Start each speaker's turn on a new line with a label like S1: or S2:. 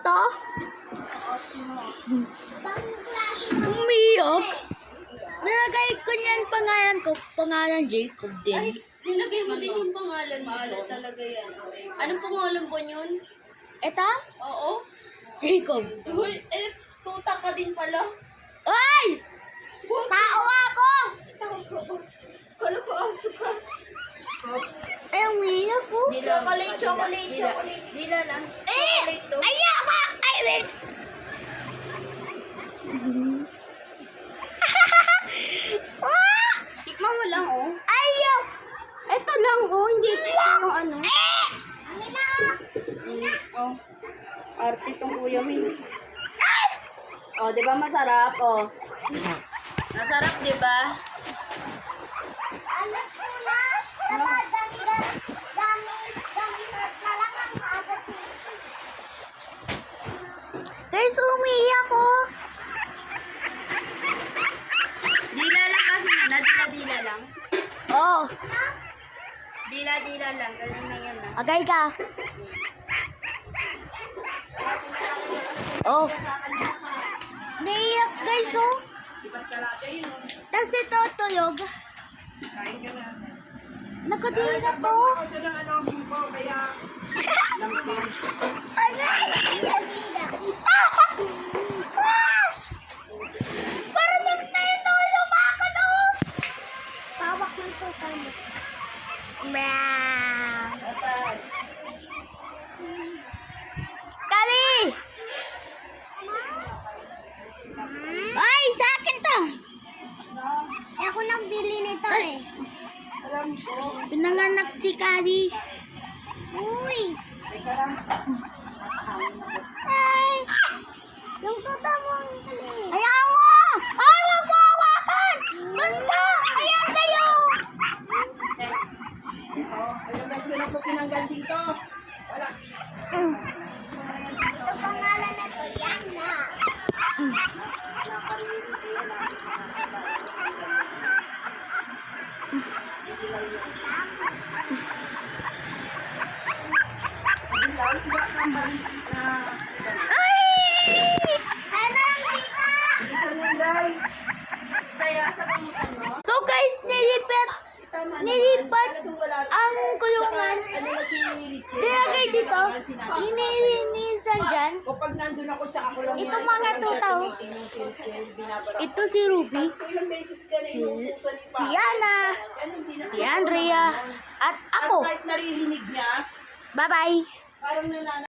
S1: to? Umiyak. Nilagay ko niyan pangalan Jacob din.
S2: Nilagay mo din yung pangalan mo. Pangalan talaga yan. Anong pangalan po yun?
S1: Eto?
S2: Oo.
S1: Jacob.
S2: Uy, tuta ka din pala.
S1: Ay! Tao ako!
S2: Kala ko aso ka.
S1: Ay, umiyak ko.
S2: Chocolate. Dila lang. Chocolate to.
S1: Ayak ka! Ay, wait!
S2: Tikman mo lang, oh.
S1: Ayak!
S2: Ito lang, oh. Hindi ito yung ano. Oh. Arte tong kuya mo. Oh, di ba masarap? Oh. Masarap, di ba?
S1: Alam ko na! Dami na lang ang agad. Guys, umiyak ko.
S2: Dila lang kasi na. Dila lang.
S1: Oh,
S2: Dila lang. Dali na yan na.
S1: agay ka. Oh. Naiyak guys, oh. Tapos ito, tuyog. Nakadili na to. Parang na ito, lumakad, oh. Hawak ng tukal mo. Meow. Kali! Ay, sa akin to. Ako nagbili nito eh. Pinanganak si Kali. Uy! Ay! Yung tuta mo. Ayaw mo! Ayaw mo hawakan! Basta! Ayan sa'yo!
S3: Ayun, guys, wala ko pinanggal dito. Wala.
S1: Ito pangalan na to, Yana. So guys, nilipat ang kulungan. Nilagay dito. Inilinisan dyan.
S3: Kapag nandun ako, tsaka ko lang
S1: Itong mga tutaw. Ito si Ruby,
S3: ilang beses ka na inuusan ni
S1: si Yana, si Andrea, at ako.
S3: At kahit naririnig niya,
S1: Bye-bye.
S3: parang nananay.